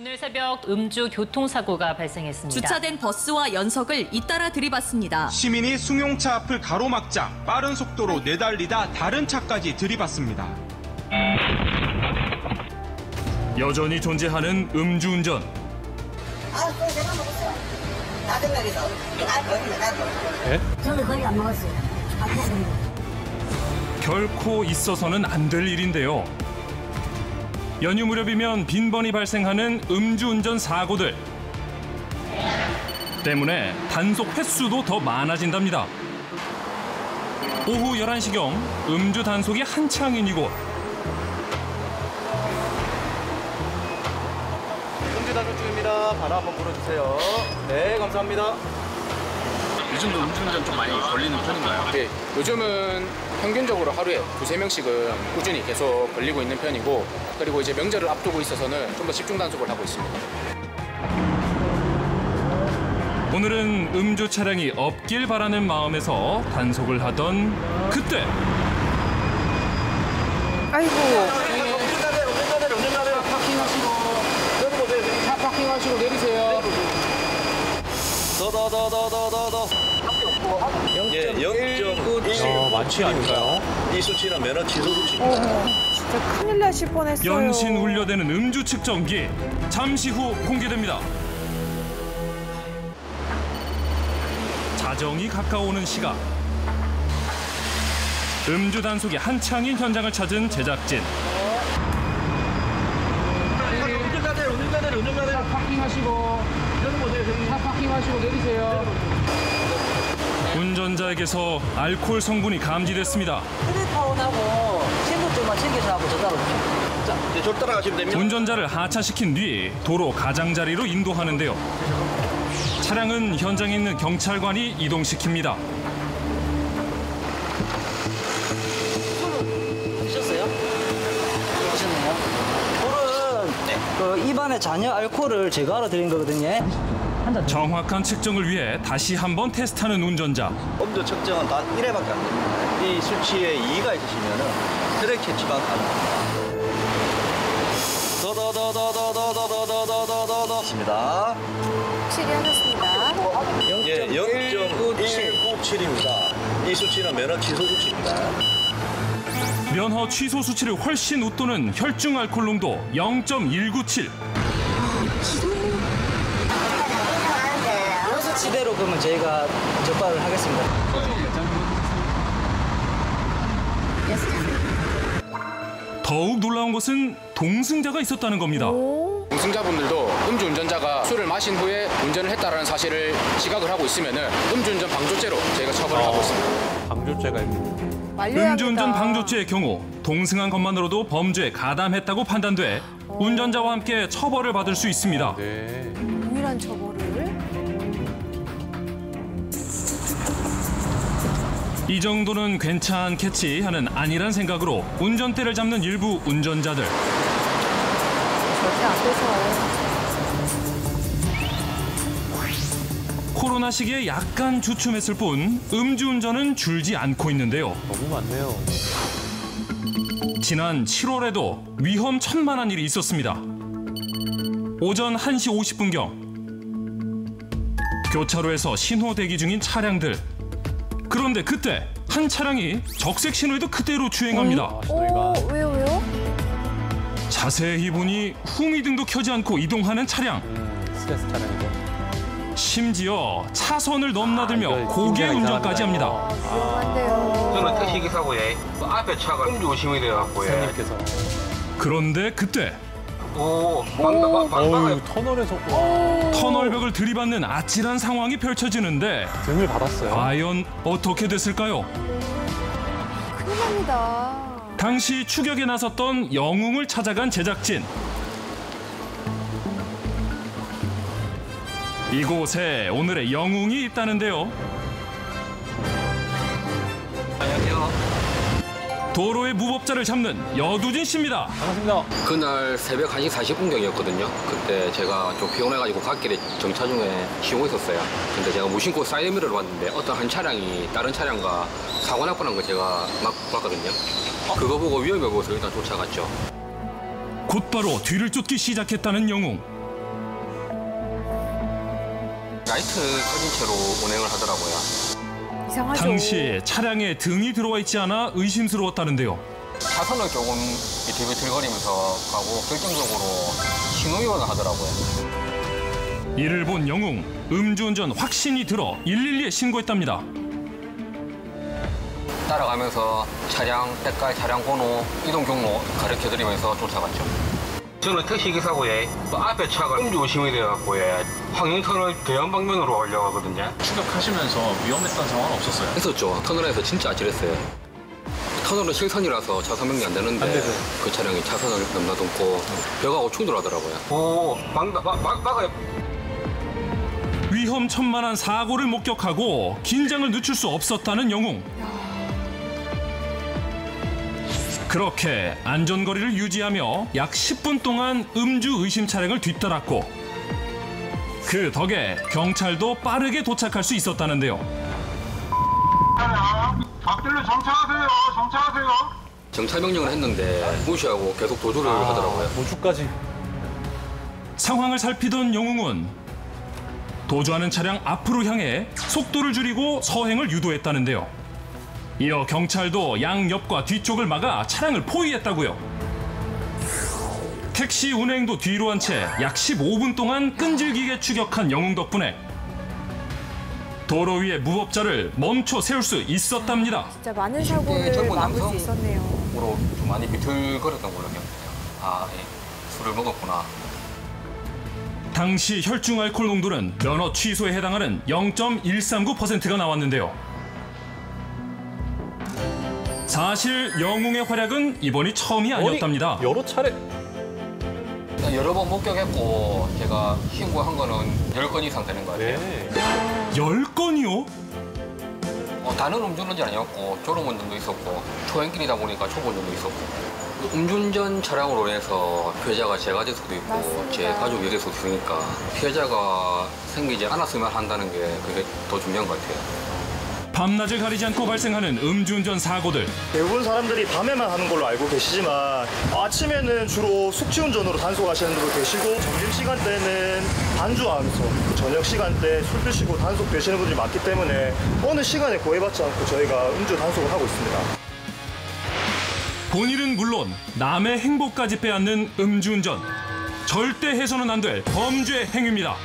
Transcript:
오늘 새벽 음주 교통사고가 발생했습니다. 주차된 버스와 연석을 잇따라 들이받습니다. 시민이 승용차 앞을 가로막자 빠른 속도로 내달리다 다른 차까지 들이받습니다. 여전히 존재하는 음주운전. 내가 먹었어요. 짜증나게도. 네? 저는 거의 안 먹었어요. 안 먹었는데. 결코 있어서는 안 될 일인데요. 연휴 무렵이면 빈번히 발생하는 음주운전 사고들 때문에 단속 횟수도 더 많아진답니다. 오후 11시경 음주 단속이 한창인 이곳. 음주 단속 중입니다. 바로 한번 불어주세요. 네, 감사합니다. 요즘도 음주운전 좀 많이 걸리는 편인가요? 네, 요즘은 평균적으로 하루에 2~3명씩은 꾸준히 계속 걸리고 있는 편이고, 그리고 이제 명절을 앞두고 있어서는 좀 더 집중 단속을 하고 있습니다. 오늘은 음주 차량이 없길 바라는 마음에서 단속을 하던 그때. 아이고. 운전자들 파킹하시고 내려보세요. 차 파킹하시고 내리세요. 더. 예, 0.9 많지 않을까요? 이 수치는 면허 취소 수치입니다. 진짜 큰일 나실 뻔했어요. 연신 울려대는 음주 측정기. 잠시 후 공개됩니다. 자정이 가까워오는 시각. 음주 단속이 한창인 현장을 찾은 제작진. 운전자들 파킹하시고 내려보세요. 차 파킹하시고 내리세요. 운전자에게서 알코올 성분이 감지됐습니다. 휴대폰하고 신분증만 챙겨서 하고 전화로 주세요. 자, 이제 저 따라가시면 됩니다. 운전자를 하차시킨 뒤 도로 가장자리로 인도하는데요. 차량은 현장에 있는 경찰관이 이동시킵니다. 드셨어요? 드셨네요. 그 입안에 잔여 알코올을 제거하러 드린 거거든요. 정확한 측정을 위해 다시 한번 테스트하는 운전자. 음주 측정은 단 1회밖에 안 됩니다. 이 수치에 2가 있으시면은 혈액 채취가 가능합니다. 더. 있습니다. 확실히 하셨습니다. 예, 0.197입니다. 이 수치는 면허 취소 수치입니다. 면허 취소 수치를 훨씬 웃도는 혈중 알코올 농도 0.197. 수치대로 그러면 저희가 적발을 하겠습니다. 더욱 놀라운 것은 동승자가 있었다는 겁니다. 동승자분들도 음주운전자가 술을 마신 후에 운전을 했다는 사실을 지각을 하고 있으면 음주운전 방조죄로 저희가 처벌을 하고 있습니다. 방조죄가 음주운전 방조죄의 경우 동승한 것만으로도 범죄에 가담했다고 판단돼 운전자와 함께 처벌을 받을 수 있습니다. 네. 동일한 처벌을. 이 정도는 괜찮겠지 하는 안일한 생각으로 운전대를 잡는 일부 운전자들. 절대 안 돼서. 코로나 시기에 약간 주춤했을 뿐 음주운전은 줄지 않고 있는데요. 너무 많네요. 지난 7월에도 위험 천만한 일이 있었습니다. 오전 1시 50분경 교차로에서 신호 대기 중인 차량들. 그런데 그때 한 차량이 적색 신호에도 그대로 주행합니다. 왜요? 자세히 보니 후미등도 켜지 않고 이동하는 차량. 스트레스 차량이죠. 심지어 차선을 넘나들며 고개 운전까지 합니다. 위험한데요. 저는 택시기사고에 앞에 차가 음주 의심이 돼갖고 선생님께서. 그런데 그때 터널에서 터널벽을 들이받는 아찔한 상황이 펼쳐지는데 등을 받았어요. 과연 어떻게 됐을까요? 큰일 납니다. 당시 추격에 나섰던 영웅을 찾아간 제작진. 이곳에 오늘의 영웅이 있다는데요. 안녕하세요. 도로의 무법자를 잡는 여두진 씨입니다. 반갑습니다. 그날 새벽 1시 40분경이었거든요. 그때 제가 좀 피곤해가지고 갓길에 정차 중에 쉬고 있었어요. 근데 제가 무심코 사이드미러를 봤는데 어떤 한 차량이 다른 차량과 사고 날 뻔한 거 제가 막 봤거든요. 그거 보고 위험해 보여서 일단 쫓아갔죠. 곧바로 뒤를 쫓기 시작했다는 영웅. 라이트 꺼진 채로 운행을 하더라고요. 이상하죠. 당시 차량에 등이 들어와 있지 않아 의심스러웠다는데요. 차선을 조금 비틀비틀거리면서 가고 결정적으로 신호위반을 하더라고요. 이를 본 영웅, 음주운전 확신이 들어 112에 신고했답니다. 따라가면서 차량 색깔, 차량 번호, 이동 경로 가르쳐드리면서 쫓아갔죠. 저는 택시기사고에 앞에 차가 음주 의심이 돼갖고 황행터널 대형 방면으로 가려고 하거든요. 추격하시면서 위험했던 상황은 없었어요? 했었죠. 터널에서 진짜 아찔했어요. 터널은 실선이라서 차선 명리 안 되는데 그 차량이 차선을 넘나듬고 벽하고 충돌하더라고요. 오, 막아요. 위험천만한 사고를 목격하고 긴장을 늦출 수 없었다는 영웅. 그렇게 안전거리를 유지하며 약 10분 동안 음주 의심 차량을 뒤따랐고 그 덕에 경찰도 빠르게 도착할 수 있었다는데요. 앞길로 정차하세요. 정차하세요. 정차 명령을 했는데 무시하고 계속 도주를 하더라고요. 도주까지. 상황을 살피던 영웅은 도주하는 차량 앞으로 향해 속도를 줄이고 서행을 유도했다는데요. 이어 경찰도 양옆과 뒤쪽을 막아 차량을 포위했다고요. 택시 운행도 뒤로 한 채 약 15분 동안 끈질기게 추격한 영웅 덕분에 도로 위에 무법자를 멈춰 세울 수 있었답니다. 진짜 많은 사고를 젊은 막을 수 남성? 있었네요. 으로 좀 많이 비틀거렸던 걸로 기억해요. 아, 예. 술을 먹었구나. 당시 혈중 알코올 농도는 면허 취소에 해당하는 0.139%가 나왔는데요. 사실 영웅의 활약은 이번이 처음이 아니었답니다. 여러 차례. 여러 번 목격했고 제가 신고한 거는 10건 이상 되는 것 같아요. 10건이요? 다른 음주운전이 아니었고 졸음운전도 있었고 초행길이다 보니까 초보운전도 있었고 음주운전 차량으로 인해서 피해자가 제가 될 수도 있고 맞습니다. 제 가족이 될 수도 있으니까 피해자가 생기지 않았으면 한다는 게 그게 더 중요한 것 같아요. 밤낮을 가리지 않고 발생하는 음주운전 사고들. 대부분 사람들이 밤에만 하는 걸로 알고 계시지만 아침에는 주로 숙취운전으로 단속하시는 분도 계시고 점심시간대는 반주하면서 저녁 시간대 술 드시고 단속되시는 분들이 많기 때문에 어느 시간에 구애받지 않고 저희가 음주 단속을 하고 있습니다. 본인은 물론 남의 행복까지 빼앗는 음주운전. 절대 해서는 안 될 범죄 행위입니다.